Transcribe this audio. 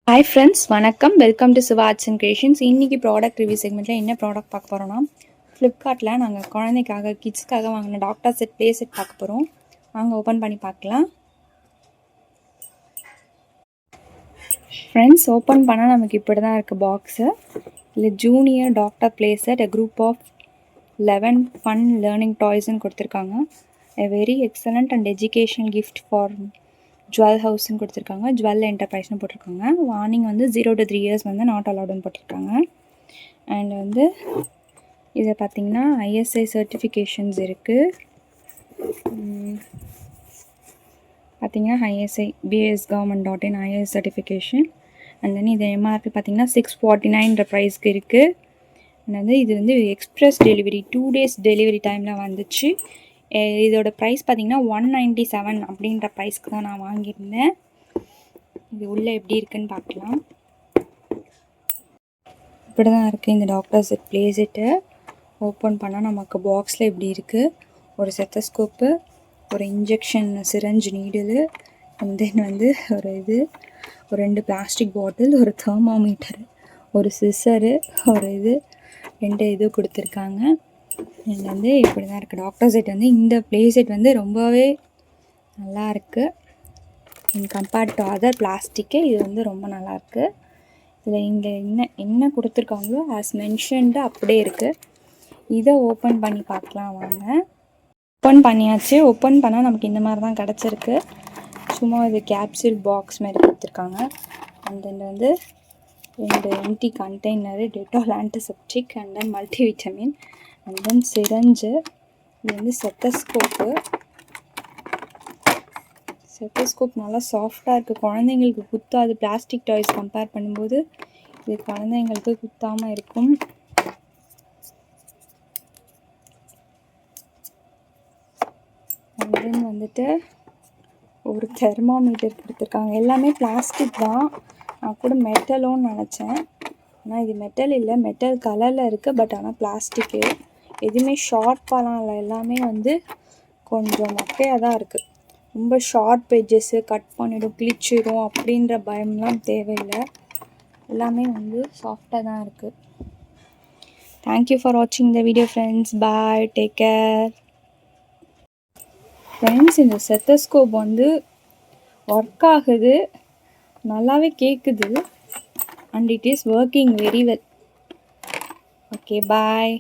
Hi friends, வணக்கம். Welcome to Siva arts and creations. இன்றைக்கி product review செக்மெண்ட்டில் என்ன ப்ராடக்ட் பார்க்க போகிறோன்னா, ஃப்ளிப்கார்ட்டில் நாங்கள் குழந்தைக்காக கிட்ஸ்க்காக வாங்கின டாக்டர் செட் ப்ளே செட் பார்க்க போகிறோம். வாங்க ஓப்பன் பண்ணி பார்க்கலாம். ஃப்ரெண்ட்ஸ், ஓப்பன் பண்ணால் நமக்கு இப்படி தான் இருக்குது பாக்ஸு. இல்லை junior doctor play set a group of 11 fun learning toysன்னு கொடுத்துருக்காங்க. a very excellent and educational gift for Jewel ஹவுஸ்ன்னு கொடுத்துருக்காங்க. ஜுவல் என்டர்பிரைஸ்னு போட்டிருக்காங்க. வார்னிங் வந்து 0 to 3 years வந்து நாட் அலவுடுன்னு போட்டிருக்காங்க. அண்ட் வந்து இதை பார்த்திங்கன்னா ஐஎஸ்ஐ சர்டிஃபிகேஷன்ஸ் இருக்குது. பார்த்திங்கன்னா ISI BS government.in IS certification. And then இது எம்ஆர்பி பார்த்திங்கன்னா 649 ப்ரைஸ்க்கு இருக்குது. அண்ட் வந்து இது வந்து எக்ஸ்ப்ரெஸ் டெலிவரி 2 days டெலிவரி டைமில் வந்துச்சு. இதோட ப்ரைஸ் பார்த்திங்கன்னா 197 அப்படின்ற ப்ரைஸ்க்கு தான் நான் வாங்கியிருந்தேன். இது உள்ளே எப்படி இருக்குன்னு பார்க்கலாம். இப்படி தான் இருக்குது இந்த doctor set play set. Open பண்ணால் நமக்கு பாக்ஸில் இப்படி இருக்குது. ஒரு செத்தஸ்கோப்பு, ஒரு இன்ஜெக்ஷன் சிரஞ்சு நீடிலு, அண்ட் தென் வந்து ஒரு 2 பிளாஸ்டிக் பாட்டில், ஒரு தெர்மோமீட்டரு, ஒரு சிசரு, ஒரு 2 கொடுத்துருக்காங்க. இது வந்து இப்படி தான் இருக்குது டாக்டர் செட். வந்து இந்த ப்ளே செட் வந்து ரொம்பவே நல்லா இருக்குது கம்பேர்ட் டு அதர் பிளாஸ்டிக்கு. இது வந்து ரொம்ப நல்லாயிருக்கு. இதில் இங்கே என்ன கொடுத்துருக்காங்களோ ஆஸ் மென்ஷன்டு அப்படியே இருக்குது. இதை ஓப்பன் பண்ணி பார்க்கலாம் வாங்க. ஓப்பன் பண்ணியாச்சு. ஓப்பன் பண்ணால் நமக்கு இந்த மாதிரி தான் கிடச்சிருக்கு. சும்மா இது கேப்சூல் பாக்ஸ் மாதிரி கொடுத்துருக்காங்க. அண்ட் தென் வந்து 2 empty container, Dettol antiseptic and then multivitamin and then syringe. இது வந்து செத்தஸ்கோப் நல்லா சாஃப்டாக இருக்குது. குழந்தைங்களுக்கு குத்தாது. பிளாஸ்டிக் டாய்ஸ் கம்பேர் பண்ணும்போது இது குழந்தைங்களுக்கு குத்தாமல் இருக்கும். அண்ட் தென் வந்துட்டு ஒரு தெர்மாமீட்டர் கொடுத்துருக்காங்க. எல்லாமே பிளாஸ்டிக் தான். நான் கூட மெட்டலோன்னு நினச்சேன். ஆனால் இது மெட்டல் இல்லை, மெட்டல் கலரில் இருக்குது. பட் ஆனால் பிளாஸ்டிக்கு. எதுவுமே ஷார்ப்பாலாம் இல்லை. எல்லாமே வந்து கொஞ்சம் மொக்கையாக தான் இருக்குது. ரொம்ப ஷார்ட் பேஜஸ்ஸு கட் பண்ணிடும், கிழிச்சிடும் அப்படின்ற பயம்லாம் தேவையில்லை. எல்லாமே வந்து சாஃப்டாக தான் இருக்குது. தேங்க்யூ ஃபார் வாட்சிங் the video friends. Bye, take care. Friends, இந்த செத்தஸ்கோப் வந்து ஒர்க் ஆகுது, நல்லாவே கேட்குது. And it is working very well. Okay, bye.